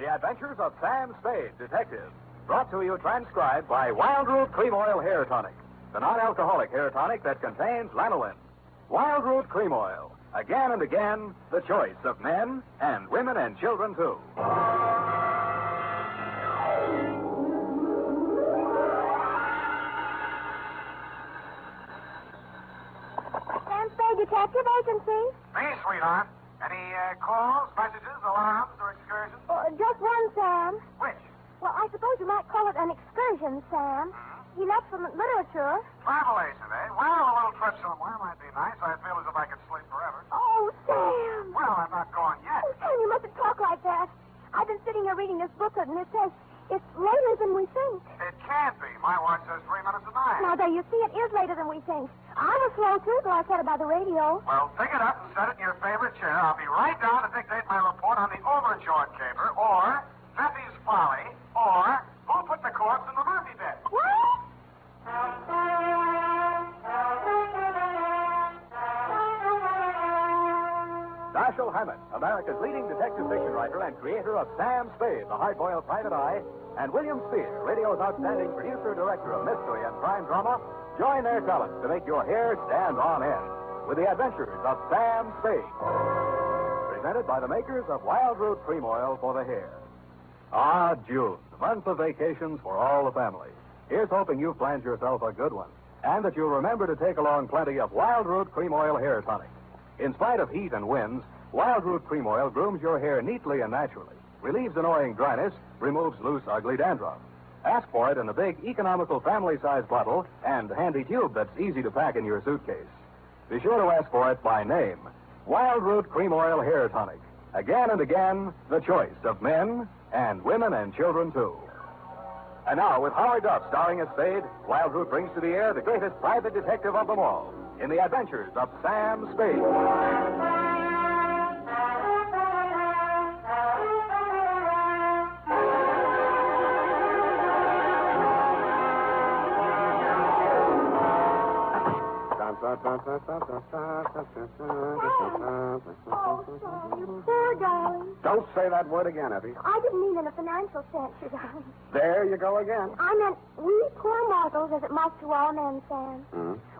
The Adventures of Sam Spade, Detective. Brought to you transcribed by Wild Root Cream Oil Hair Tonic, the non-alcoholic hair tonic that contains lanolin. Wild Root Cream Oil. Again and again, the choice of men and women and children, too. Sam Spade Detective Agency. Me, sweetheart. Any calls, messages, alarms, or excursions? Just one, Sam. Which? Well, I suppose you might call it an excursion, Sam. He left some literature. Travel agent, eh? Well, a little trip somewhere might be nice. I feel as if I could sleep forever. Oh, Sam. Well, I'm not going yet. Oh, Sam, you mustn't talk like that. I've been sitting here reading this booklet, and it says it's later than we think. It can't be. My watch says 3 minutes to 9. Now, there you see, it is later than we think. I was slow, too, till I said it by the radio. Well, pick it up and set it in your favorite chair. I'll be right down to dictate my report on the overjord caper, or Nephew's Folly, or Who Put the Corpse in the Murphy Bed. What? Dashiell Hammett, America's leading detective fiction writer and creator of Sam Spade, the hard-boiled private eye, and William Spear, radio's outstanding producer-director of mystery and crime drama, join their talents to make your hair stand on end with the adventures of Sam Spade. Presented by the makers of Wild Root Cream Oil for the hair. Ah, June, the month of vacations for all the family. Here's hoping you've planned yourself a good one, and that you'll remember to take along plenty of Wild Root Cream Oil Hair Tonic. In spite of heat and winds, Wild Root Cream Oil grooms your hair neatly and naturally, relieves annoying dryness, removes loose, ugly dandruff. Ask for it in a big, economical family-size bottle and handy tube that's easy to pack in your suitcase. Be sure to ask for it by name. Wild Root Cream Oil Hair Tonic. Again and again, the choice of men and women and children, too. And now, with Howard Duff starring as Spade, Wild Root brings to the air the greatest private detective of them all in the adventures of Sam Spade. You poor darling. Don't say that word again, Effie. I didn't mean in a financial sense, you darling. There you go again. I meant we poor mortals, as it must to all men, Sam.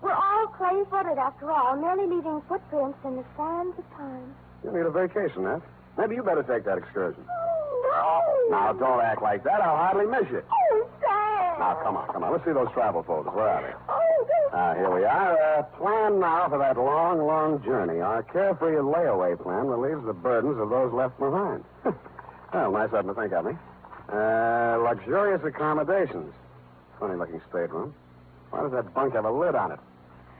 We're all clay-footed, after all, merely leaving footprints in the sands of time. You need a vacation, Eff. Maybe you better take that excursion. Oh, no. Now, don't act like that. I'll hardly miss you. Oh, Sam. Now, come on. Let's see those travel folders. Where are they? Oh, Here we are. Plan now for that long, long journey. Our carefree layaway plan relieves the burdens of those left behind. Well, nice of them to think of me. Luxurious accommodations. Funny-looking stateroom. Why does that bunk have a lid on it?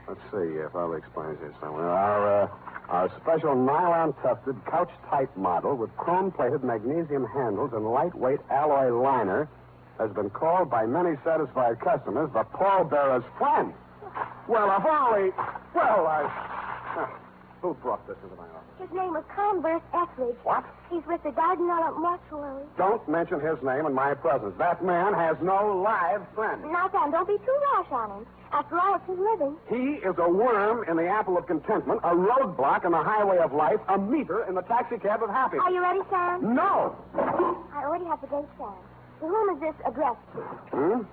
Let's see. Probably explains here somewhere. Our special nylon-tufted, couch-type model with chrome-plated magnesium handles and lightweight alloy liner has been called by many satisfied customers the pallbearer's friend. Well, if only... Who brought this into my office? his name was Converse Etheridge. What? He's with the Dardanella Mortuary. Don't mention his name in my presence. That man has no live friend. Now, Sam, don't be too rash on him. After all, it's his living. He is a worm in the apple of contentment, a roadblock in the highway of life, a meter in the taxicab of happiness. Are you ready, Sam? No! I already have the date, Sam. To whom is this addressed to? To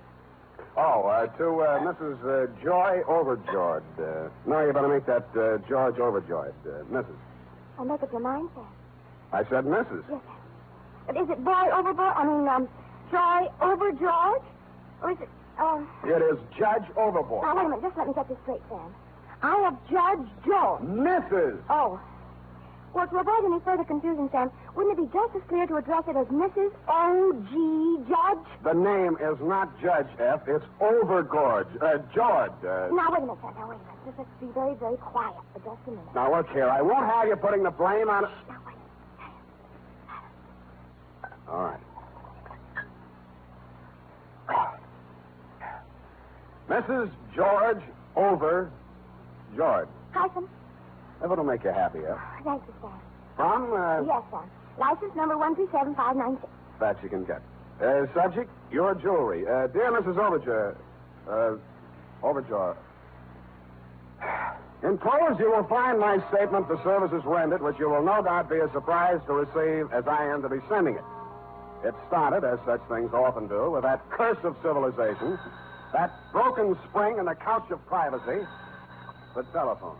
Mrs. Joy Overjord. No, you better make that George Overjoyed. Mrs. I'll make up your mind, Sam. I said Mrs. Yes, Sam. But is it Boy Overboard? Joy Overjoyed? Or is it, It is Judge Overboard. Now, wait a minute. Just let me get this straight, Sam. I have Judge Jones. Mrs. Oh. Well, to avoid any further confusion, Sam, wouldn't it be just as clear to address it as Mrs. O.G. Judge? The name is not Judge F. It's Overgorge. George. Now, wait a minute, Sam. Now, wait a minute. Just let's be very, very quiet for just a minute. Now, look here. I won't have you putting the blame on... Now, wait a minute. All right. Mrs. George Overjord. Hyphen. If it'll make you happy, F. Thank you, Sam. From, Yes, Sam. License number 137596. That you can get. Subject, your jewelry. Dear Mrs. Overjord. Enclosed, you will find my statement for services rendered, which you will no doubt be as surprised to receive as I am to be sending it. It started, as such things often do, with that curse of civilization, that broken spring in the couch of privacy, the telephone.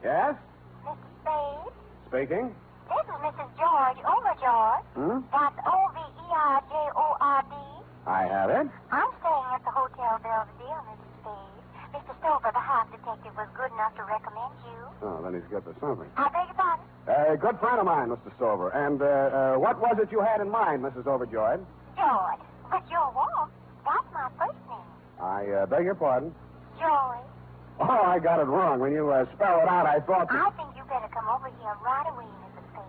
Yes? Mr. Spade? Speaking? This is Mrs. George Overjord. Hmm? That's Overjord. I have it. I'm staying at the Hotel Belvedere, Mrs. Spade. Mr. Stover, the house detective, was good enough to recommend you. Oh, then he's good for something. I beg your pardon? A good friend of mine, Mr. Stover. And what was it you had in mind, Mrs. Overjoyed? George. But you're warm. That's my first name. I beg your pardon. George. Oh, I got it wrong. When you spelled it out, I thought... I think you better come over here right away, Mrs. Spade.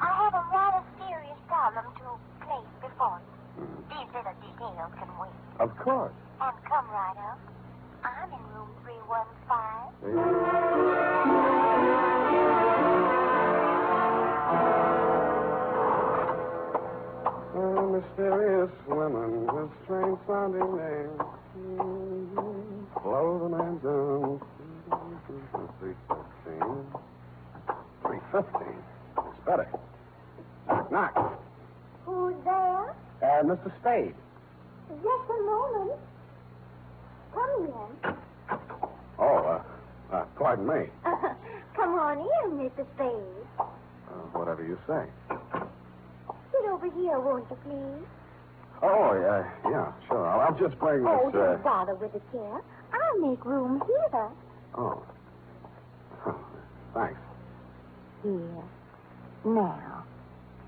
I have a rather serious problem to place before you. These little details can wait. Of course. And come right up. I'm in room 315. Mysterious women with strange sounding names. Blow the man down. 315. 315. It's better. Knock. Who's there? Mr. Spade. Just a moment. Come in. Oh, pardon me. Come on in, Mr. Spade. Whatever you say. Sit over here, won't you, please? Oh, yeah, sure. I'll just bring this... Oh, don't bother with the chair. I'll make room here. Oh. Thanks. Here. Now.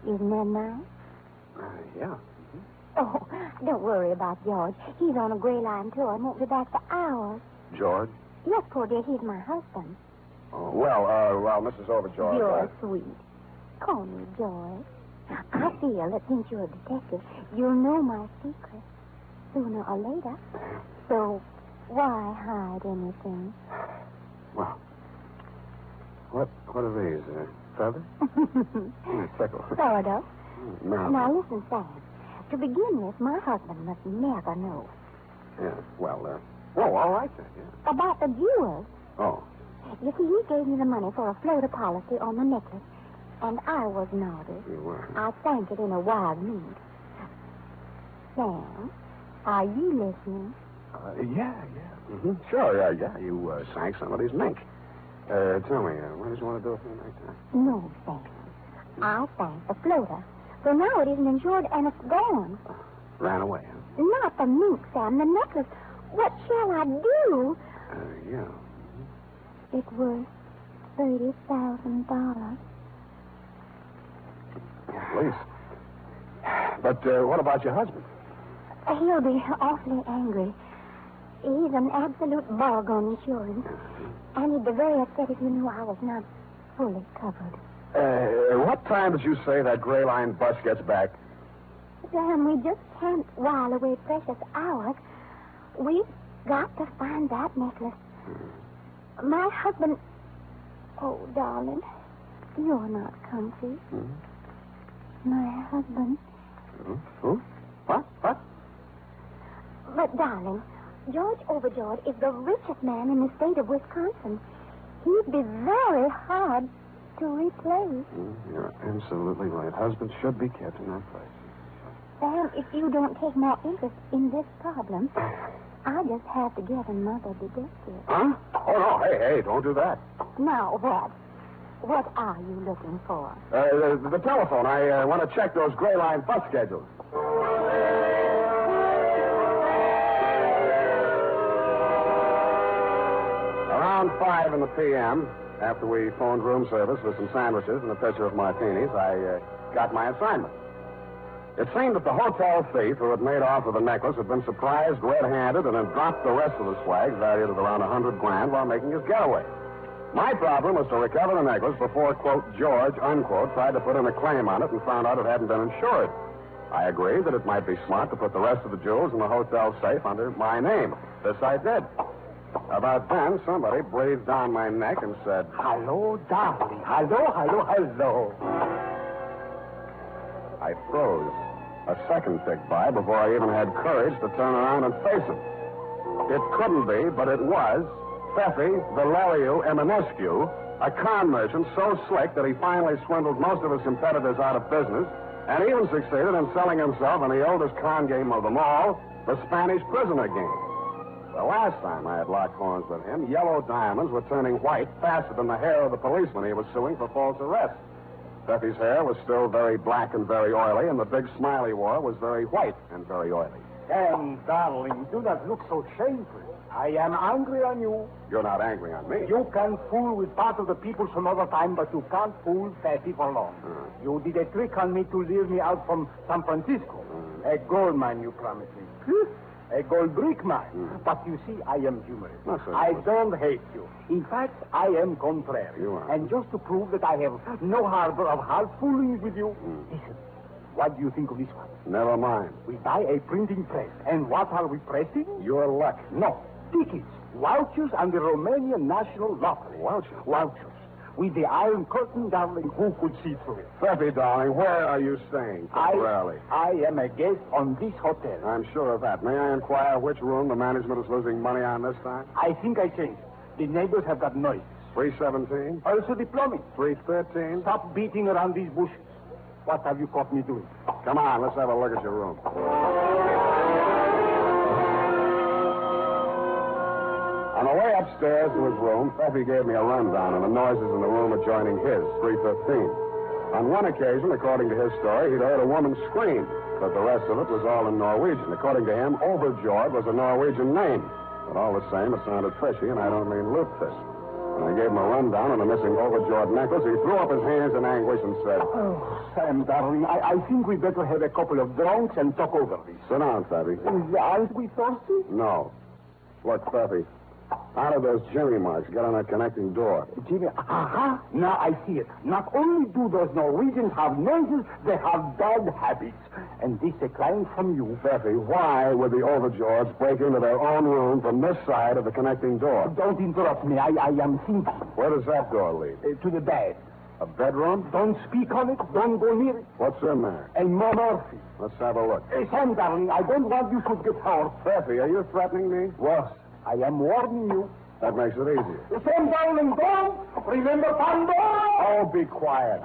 Isn't that nice? Yeah. Oh, don't worry about George. He's on a gray line tour and won't be back for hours. George? Yes, poor dear, he's my husband. Oh, well, Mrs. Overjoyed... You're sweet. Call me George. I feel that since you're a detective, you'll know my secret sooner or later. So why hide anything? Well, what are these? Feathers? Tickle. Sort of. No. Now listen, Sam. To begin with, my husband must never know. Yeah, well, all right then, yeah. About the jewels. Oh. You see, he gave me the money for a floater policy on the necklace, and I was naughty. You were. I sank it in a wild mood. Sam, are you listening? Yeah. Mm-hmm. Sure, yeah. You sank somebody's mink. Tell me, why did you want to do it for the next time? No, Sam. I sank the floater. So now it isn't insured and it's gone. Ran away, huh? Not the mink, Sam, the necklace. What shall I do? Yeah. It was $30,000. At least. But what about your husband? He'll be awfully angry. He's an absolute bug on insurance. And he'd be very upset if he knew I was not fully covered. What time did you say that gray line bus gets back? Sam, we just can't while away precious hours. We've got to find that necklace. My husband... Oh, darling, you're not comfy. My husband... Who? What? But, darling, George Overjord is the richest man in the state of Wisconsin. He'd be very hard to replace. You're absolutely right. Husbands should be kept in that place. Sam, if you don't take more interest in this problem, I just have to get another detective. Huh? Oh, no. Hey, don't do that. Now, what? What are you looking for? The telephone. I want to check those gray line bus schedules. Around 5 in the p.m., after we phoned room service with some sandwiches and a pitcher of martinis, I got my assignment. It seemed that the hotel thief who had made off with the necklace had been surprised red-handed and had dropped the rest of the swag, valued at around $100,000, while making his getaway. My problem was to recover the necklace before, quote, George, unquote, tried to put in a claim on it and found out it hadn't been insured. I agreed that it might be smart to put the rest of the jewels in the hotel safe under my name. This I did. About then, somebody breathed down my neck and said, Hello, darling. Hello. I froze. A second ticked by before I even had courage to turn around and face him. It couldn't be, but it was Pfeffy Valeriu Eminescu, A con merchant so slick that he finally swindled most of his competitors out of business and even succeeded in selling himself in the oldest con game of them all, the Spanish prisoner game. The last time I had locked horns with him, yellow diamonds were turning white faster than the hair of the policeman he was suing for false arrest. Pepe's hair was still very black and very oily, and the big smile he wore was very white and very oily. Sam, darling, do not look so shameful. I am angry on you. You're not angry on me. You can fool with part of the people some other time, but you can't fool Fatty for long. You did a trick on me to lure me out from San Francisco. A gold mine, you promised me. A gold brick mine. But you see, I am humorous. I don't hate you. In fact, I am contrary. You are. And just to prove that I have no harbor of hard fooling with you, listen. What do you think of this one? Never mind. We buy a printing press. And what are we pressing? Your luck. No. Tickets. Vouchers on the Romanian National Lottery. Vouchers? Vouchers. With the Iron Curtain, darling, who could see through it? Pepe, darling, where are you staying temporarily? I am a guest on this hotel. I'm sure of that. May I inquire which room the management is losing money on this time? I think I changed. The neighbors have got noise. 317? Also the plumbing. 313? Stop beating around these bushes. What have you caught me doing? Come on, let's have a look at your room. On the way upstairs to his room, Pepe gave me a rundown on the noises in the room adjoining his, 315. On one occasion, according to his story, he'd heard a woman scream, but the rest of it was all in Norwegian. According to him, overjord was a Norwegian name. But all the same, it sounded fishy, and I don't mean lutefisk. When I gave him a rundown on the missing overjord necklace, he threw up his hands in anguish and said, Oh, Sam, darling, I think we'd better have a couple of drinks and talk over this. Sit down, Pepe. Aren't we thirsty? No. Look, Pepe, how did those Jimmy marks get on that connecting door? Jimmy, now I see it. Not only do those Norwegians have noses, they have bad habits. And this a client from you. Pepe, why would the overjords break into their own room from this side of the connecting door? Don't interrupt me. I am thinking. Where does that door lead? To the bed. A bedroom? Don't speak on it. Don't go near it. What's in there? A Murphy. Let's have a look. Sam, darling, I don't want you to get hurt. Pepe, are you threatening me? Worse, I am warning you. That makes it easier. Sam, darling, don't. Remember Pando? Oh, be quiet.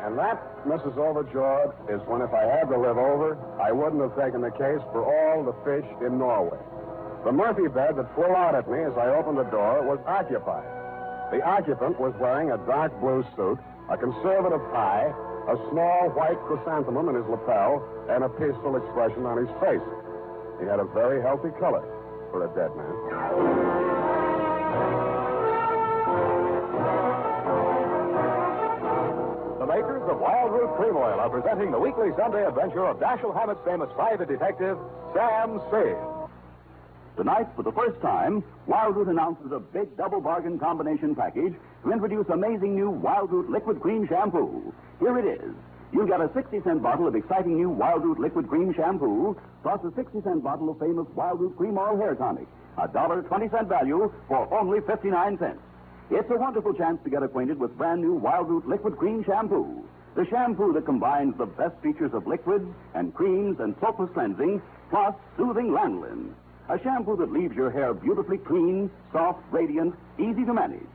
And that, Mrs. Overjord, is when if I had to live over, I wouldn't have taken the case for all the fish in Norway. The Murphy bed that flew out at me as I opened the door was occupied. The occupant was wearing a dark blue suit, a conservative tie, a small white chrysanthemum in his lapel, and a peaceful expression on his face. He had a very healthy color for a dead man. The makers of Wild Root Cream Oil are presenting the weekly Sunday adventure of Dashiell Hammett's famous private detective, Sam Spade. Tonight, for the first time, Wild Root announces a big double bargain combination package to introduce amazing new Wild Root Liquid Cream Shampoo. Here it is. You'll get a 60-cent bottle of exciting new Wild Root Liquid Cream Shampoo, plus a 60-cent bottle of famous Wild Root Cream Oil Hair Tonic. A $1.20 value for only 59 cents. It's a wonderful chance to get acquainted with brand new Wild Root Liquid Cream Shampoo. The shampoo that combines the best features of liquids and creams and soapless cleansing, plus soothing lanolin. A shampoo that leaves your hair beautifully clean, soft, radiant, easy to manage.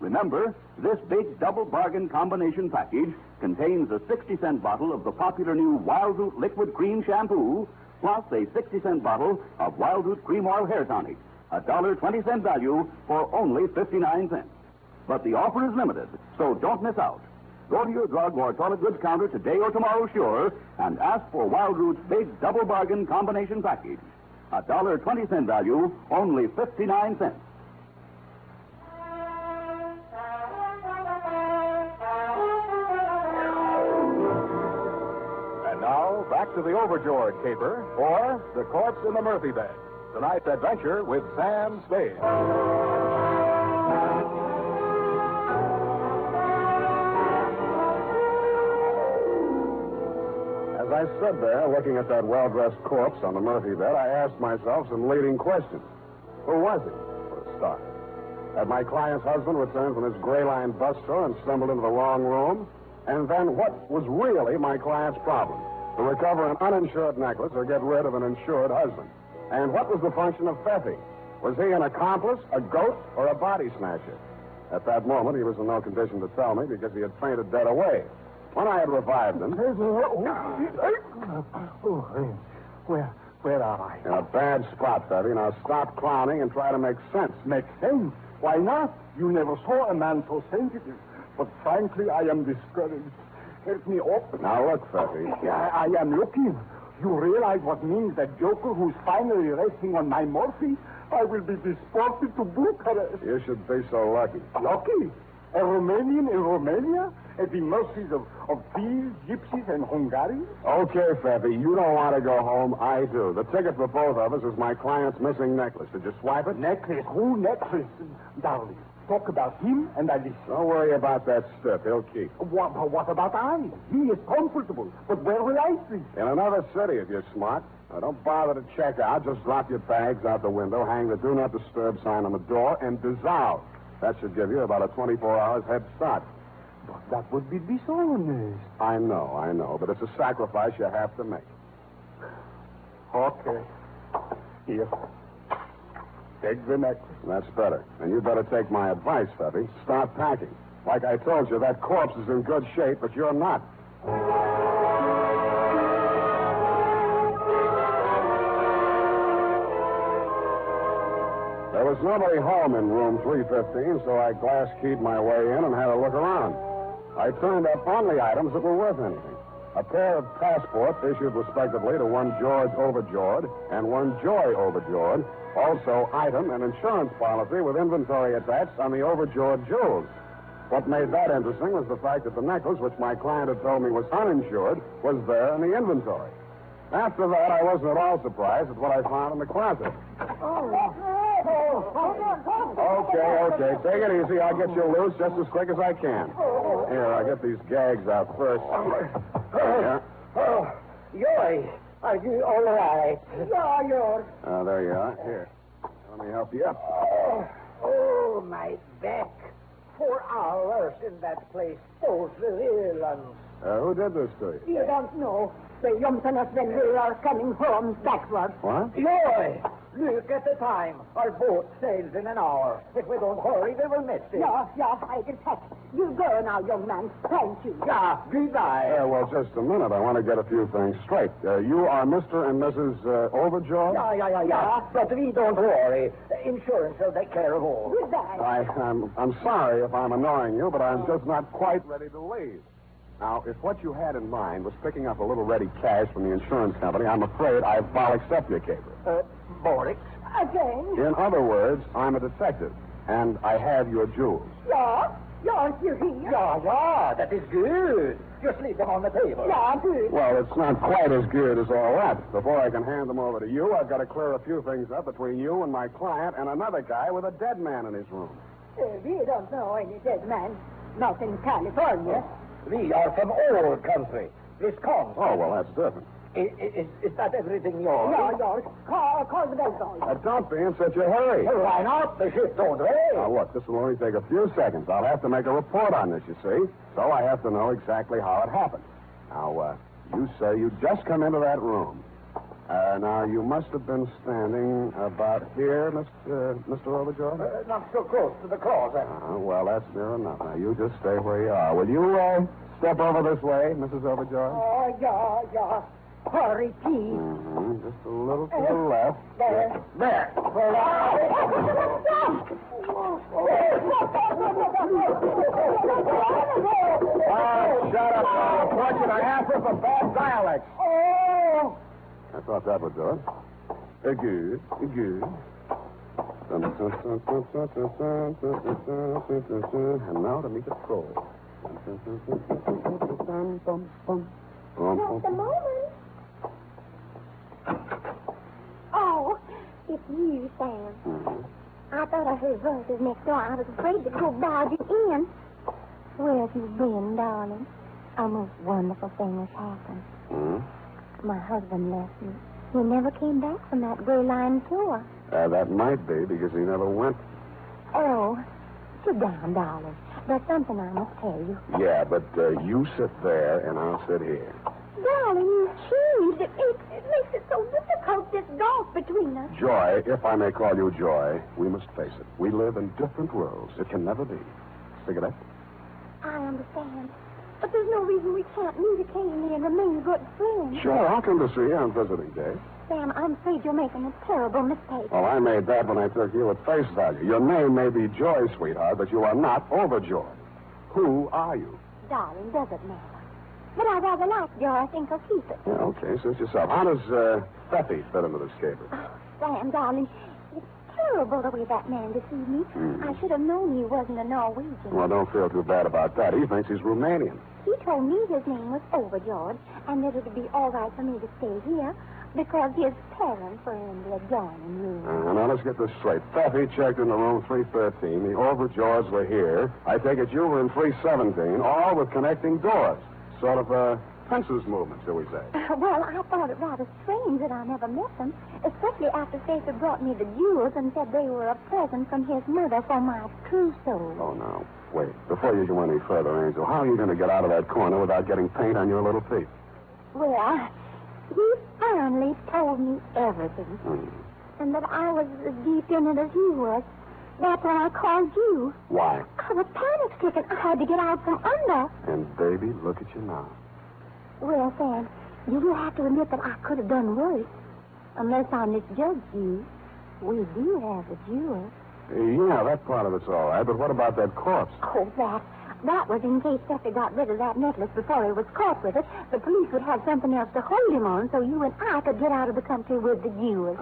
Remember, this big double bargain combination package contains a 60-cent bottle of the popular new Wild Root Liquid Cream Shampoo, plus a 60-cent bottle of Wild Root Cream Oil Hair Tonic. A $1.20 value for only 59 cents. But the offer is limited, so don't miss out. Go to your drug or toilet goods counter today or tomorrow, sure, and ask for Wild Root's big double bargain combination package. A $1.20 value, only 59 cents. And now, back to the overjord caper, or the corpse in the Murphy bed. Tonight's adventure with Sam Spade. As I stood there looking at that well-dressed corpse on the Murphy bed, I asked myself some leading questions. Who was he, for a start? Had my client's husband returned from his gray line bus store and stumbled into the wrong room? And then what was really my client's problem? To recover an uninsured necklace or get rid of an insured husband? And what was the function of Pfeffy? Was he an accomplice, a ghost, or a body snatcher? At that moment, he was in no condition to tell me because he had fainted dead away. When I had revived him... Where are I? In a bad spot, Pfeffy. Now stop clowning and try to make sense. Make sense? Why not? You never saw a man so sensitive. But frankly, I am discouraged. Help me up. Now look, Pfeffy. I am looking. You realize what means that joker who's finally resting on my morphine? I will be deported to Bucharest. You should be so lucky. Lucky? A Romanian in Romania? At the mercies of thieves, gypsies, and Hungarians? Okay, Pfeffy, you don't want to go home. I do. The ticket for both of us is my client's missing necklace. Did you swipe it? Necklace? Who necklace? Darling, talk about him and I listen. Don't worry about that stiff. He'll keep. What about I? He is comfortable. But where will I sleep? In another city, if you're smart. Now, don't bother to check out. Just drop your bags out the window, hang the Do Not Disturb sign on the door, and dissolve. That should give you about a 24 hours head start. But that would be dishonest. I know, but it's a sacrifice you have to make. Okay. Here. Take the necklace. That's better. And you better take my advice, Pfeffy. Start packing. Like I told you, that corpse is in good shape, but you're not. There was nobody home in room 315, so I glass-keyed my way in and had a look around. I turned up only items that were worth anything. A pair of passports issued respectively to one George Overjord and one Joy Overjord. Also, item and insurance policy with inventory attached on the Overjord jewels. What made that interesting was the fact that the necklace, which my client had told me was uninsured, was there in the inventory. After that, I wasn't at all surprised at what I found in the closet. Okay. Take it easy. I'll get you loose just as quick as I can. Here, I'll get these gags out first. Yeah. Yoy, are you all right? Yeah, yours. There you are. Here. Let me help you up. Oh, my back. 4 hours in that place. Those villains. Who did this to you? You don't know. They jumped on us when we are coming home backwards. What? Yoy, look at the time. Our boat sails in an hour. If we don't hurry, we will miss it. Yeah, I can catch. You go now, young man. Thank you. Yeah, goodbye. Well, just a minute. I want to get a few things straight. You are Mr. and Mrs. Overjord? Yeah. But we don't worry. Insurance will take care of all. Goodbye. I'm sorry if I'm annoying you, but I'm just not quite ready to leave. Now, if what you had in mind was picking up a little ready cash from the insurance company, I'm afraid I'll accept your caper. Boris? Again? In other words, I'm a detective, and I have your jewels. Yeah? Aren't you here? Yeah, that is good. Just leave them on the table. Yeah, good. Well, it's not quite as good as all that. Before I can hand them over to you, I've got to clear a few things up between you and my client and another guy with a dead man in his room. We don't know any dead man. Not in California. We are from old country. Wisconsin. Oh, well, that's different. Is that everything yours? Yeah, yours. Call the bell. Don't be in such a hurry. Well, why not? The ship don't rain. Now, look, this will only take a few seconds. I'll have to make a report on this, you see. So I have to know exactly how it happened. Now, you say you just come into that room. Now, you must have been standing about here, Mr. Overjord? Not so close to the closet. Well, that's near enough. Now, you just stay where you are. Will you, step over this way, Mrs. Overjord? Oh, yeah. Hurry, please. Mm-hmm. Just a little to the left. There. There. Shut up. I want you to answer for bad dialect. Oh. I thought that would do it. Good. And now to meet the troll. Just a moment. Oh, it's you, Sam. Mm-hmm. I thought I heard voices next door. I was afraid to go barging in. Where have you been, darling? A most wonderful thing has happened. Hmm? My husband left me. He never came back from that gray line tour. That might be because he never went. Oh, sit down, darling. There's something I must tell you. Yeah, but you sit there and I'll sit here. Darling, you changed. It makes it so difficult, this gulf between us. Joy, if I may call you Joy, we must face it. We live in different worlds. It can never be. Cigarette? I understand. But there's no reason we can't meet occasionally and remain good friends. Sure, I'll come to see you on visiting day. Sam, I'm afraid you're making a terrible mistake. Well, I made that when I took you at face value. Your name may be Joy, sweetheart, but you are not overjoyed. Who are you? Darling, doesn't matter. But I rather like Joy. I think I'll keep it. Yeah, okay, suit yourself. How does Feffy fit into this caper? Oh, Sam, darling, it's terrible the way that man deceived me. I should have known he wasn't a Norwegian. Well, don't feel too bad about that. He thinks he's Romanian. He told me his name was Overjord and that it would be all right for me to stay here because his parents were in the adjoining room. Now, let's get this straight. Feffy checked into room 313. The Overjords were here. I take it you were in 317, all with connecting doors. Sort of a fences movement, shall we say. Well, I thought it rather strange that I never met them, especially after Faith brought me the jewels and said they were a present from his mother for my trousseau. Oh, now, wait. Before you go any further, Angel, how are you going to get out of that corner without getting paint on your little feet? Well, he finally told me everything. And that I was as deep in it as he was. That's why I called you. Why? I was panic-stricken. I had to get out from under. And, baby, look at you now. Well, Sam, you will have to admit that I could have done worse. Unless I misjudged you. We do have a jewel. Yeah, that part of it's all right, but what about that corpse? Oh, that was in case Steffi got rid of that necklace before he was caught with it. The police would have something else to hold him on so you and I could get out of the country with the jewel.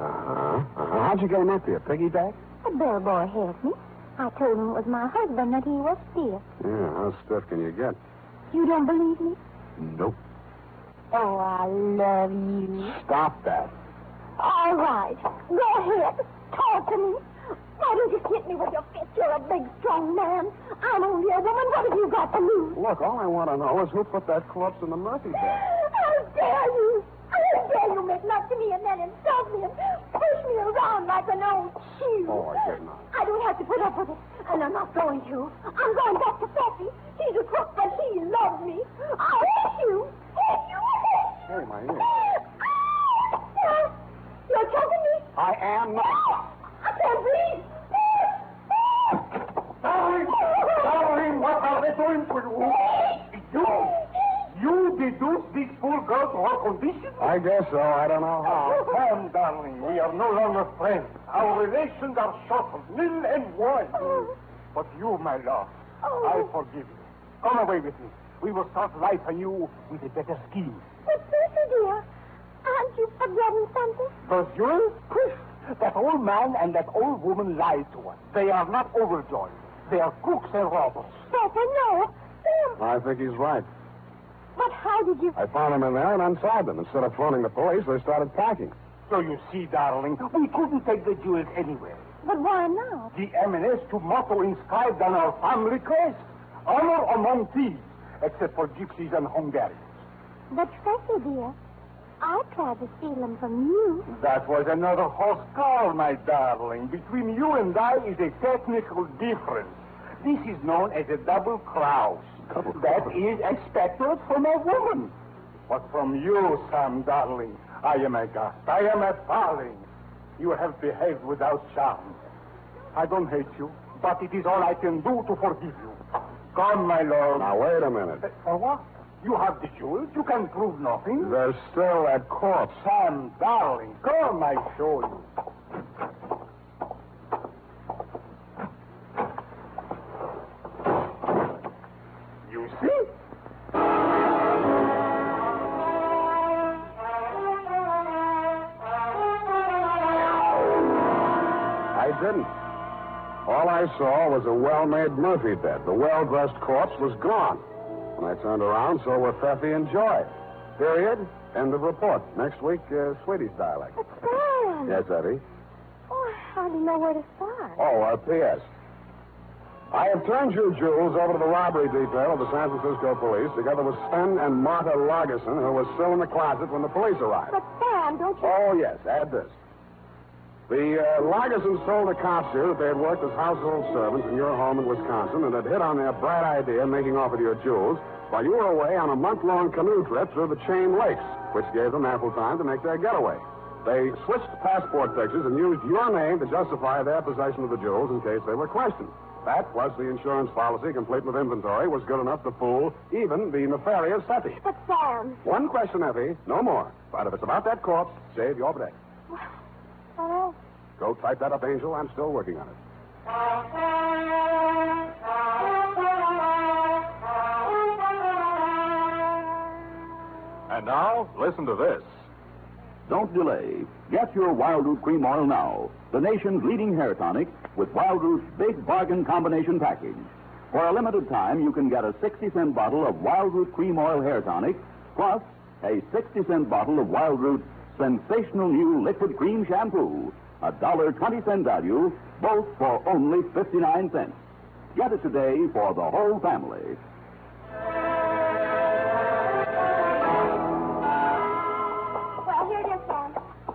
How'd you get him up here? Piggyback? The bellboy helped me. I told him it was my husband that he was stiff. Yeah, how stiff can you get? You don't believe me? Nope. Oh, I love you. Stop that. All right. Go ahead. Talk to me. Why don't you hit me with your fist? You're a big, strong man. I'm only a woman. What have you got to lose? Look, all I want to know is who put that corpse in the Murphy bed. How dare you? How dare you make love to me and then insult me and push me around like an old shoe? Oh, I did not. I don't have to put up with it. And I'm not going to. I'm going back to Feffy. He's a crook, but he loves me. I hate you. Hate you. Hey, my ear. You're choking me? I am not. I can't breathe. Darling, what are they doing to you? You deduce this poor girl to her condition? I guess so. I don't know how. Sam, darling, we are no longer friends. Our relations are short, nil and void. But you, my love, I forgive you. Come away with me. We will start life anew with a better scheme. But, Percy, dear, aren't you forgetting something? The jewel? That old man and that old woman lied to us. They are not overjoyed. They are crooks and robbers. Percy, no. I think he's right. But how did you... I found them in there and untied them. Instead of phoning the police, they started packing. So you see, darling, we couldn't take the jewels anywhere. But why not? The M&S2 motto inscribed on our family crest. Honor among thieves, except for gypsies and Hungarians. But, Percy, dear, I tried to steal them from you. That was another horse car, my darling. Between you and I is a technical difference. This is known as a double cross. That is expected from a woman. But from you, Sam, darling, I am a gust. I am a darling. You have behaved without charm. I don't hate you, but it is all I can do to forgive you. Come, my lord. Now, wait a minute. For what? You have the jewels. You can prove nothing. There's still that corpse. Sam, darling, come, I show you. You see? I didn't. All I saw was a well-made Murphy bed. The well-dressed corpse was gone. When I turned around, so were Feffy and Joy. Period. End of report. Next week, Swedish dialect. But, Sam... Yes, Eddie? Oh, I hardly know where to start. Oh, P.S. I have turned you jewels over to the robbery detail of the San Francisco police, together with Sven and Martha Lagerson, who was still in the closet when the police arrived. But, Sam, don't you... Oh, yes, add this. The Lagersons told the cops here that they had worked as household servants in your home in Wisconsin and had hit on their bright idea of making off with your jewels while you were away on a month-long canoe trip through the Chain Lakes, which gave them ample time to make their getaway. They switched passport pictures and used your name to justify their possession of the jewels in case they were questioned. That, plus the insurance policy, complete with inventory, was good enough to fool even the nefarious Effie. But, Sam... One question, Effie, no more. But if it's about that corpse, save your breath. Oh. Go type that up, Angel. I'm still working on it. And now, listen to this. Don't delay. Get your Wild Root Cream Oil now, the nation's leading hair tonic with Wild Root's big bargain combination package. For a limited time, you can get a 60-cent bottle of Wild Root Cream Oil hair tonic, plus a 60-cent bottle of Wild Root's sensational new liquid cream shampoo, $1.20 value, both for only 59 cents. Get it today for the whole family. Well, here it is, Sam.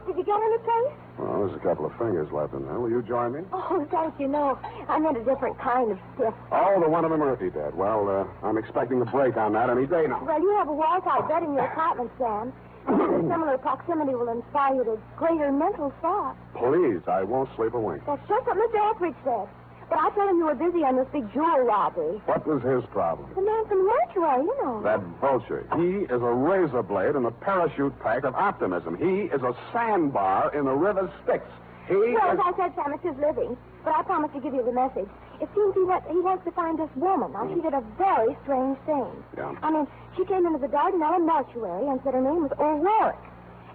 Did you get any place? Well, there's a couple of fingers left in there. Will you join me? Oh, thank you. No, I meant a different kind of stiff. Oh, the one in the Murphy bed. Well, I'm expecting a break on that any day now. Well, you have a wall-type bed in your apartment, Sam. And a similar proximity will inspire you to greater mental thought. Please, I won't sleep a wink. That's just what Mr. Etheridge said. But I told him you were busy on this big jewel robbery. What was his problem? The man from Mercury, you know. That vulture. He is a razor blade in the parachute pack of optimism. He is a sandbar in the river Styx. Well, as I said, Sam, it's his living. But I promised to give you the message. It seems he has to find this woman. Now, she did a very strange thing. Yeah. I mean, she came into the Dardanelle mortuary and said her name was O'Rourke.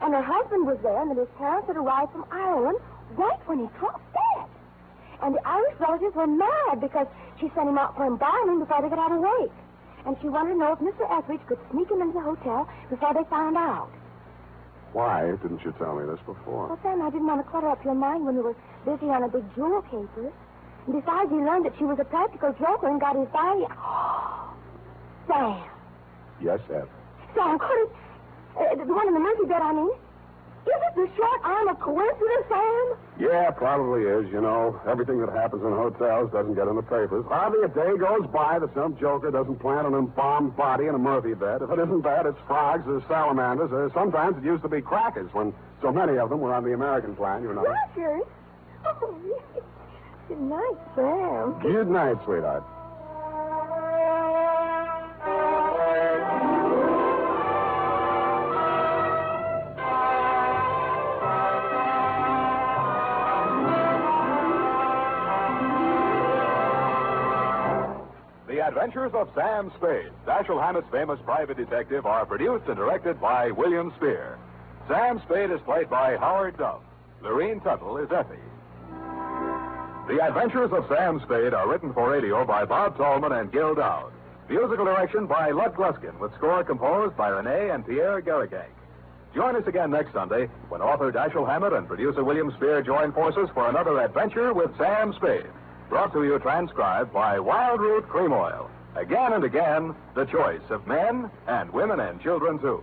And her husband was there and that his parents had arrived from Ireland right when he dropped dead. And the Irish relatives were mad because she sent him out for embalming before they could have a wake. And she wanted to know if Mr. Etheridge could sneak him into the hotel before they found out. Why didn't you tell me this before? Well, Sam, I didn't want to clutter up your mind when you were busy on a big jewel caper. And besides, he learned that she was a practical joker and got his body... Sam. Yes, Ed. Sam, could it... the one in the Murphy bed, I mean. Is it the short arm of coincidence, Sam? Yeah, probably is. You know, everything that happens in hotels doesn't get in the papers. Hardly a day goes by that some joker doesn't plant an embalmed body in a Murphy bed. If it isn't that, it's frogs or salamanders, or sometimes it used to be crackers when so many of them were on the American plan, you know. Crackers? Oh, good night, Sam. Good night, sweetheart. The Adventures of Sam Spade, Dashiell Hammett's famous private detective, are produced and directed by William Spear. Sam Spade is played by Howard Duff. Lorene Tuttle is Effie. The Adventures of Sam Spade are written for radio by Bob Tallman and Gil Dowd. Musical direction by Lud Gluskin, with score composed by Renee and Pierre Garrigank. Join us again next Sunday when author Dashiell Hammett and producer William Spear join forces for another adventure with Sam Spade. Brought to you transcribed by Wild Root Cream Oil. Again and again, the choice of men and women and children, too.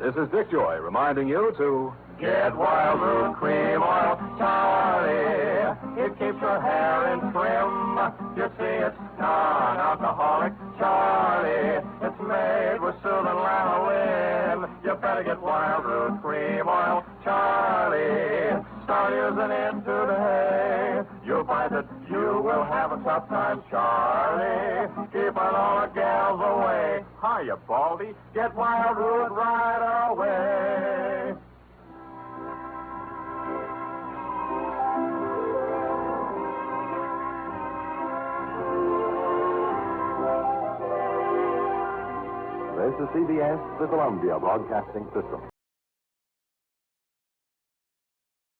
This is Dick Joy reminding you to... Get Wild Root Cream Oil, Charlie. It keeps your hair in trim. You see, it's non-alcoholic, Charlie. It's made with soothing lanolin. You better get Wild Root Cream Oil, Charlie. Start using it today. You'll find that you will have a tough time, Charlie. Keeping all the gals away. Hiya, Baldy. Get Wild Root right away. This is CBS, the Columbia Broadcasting System.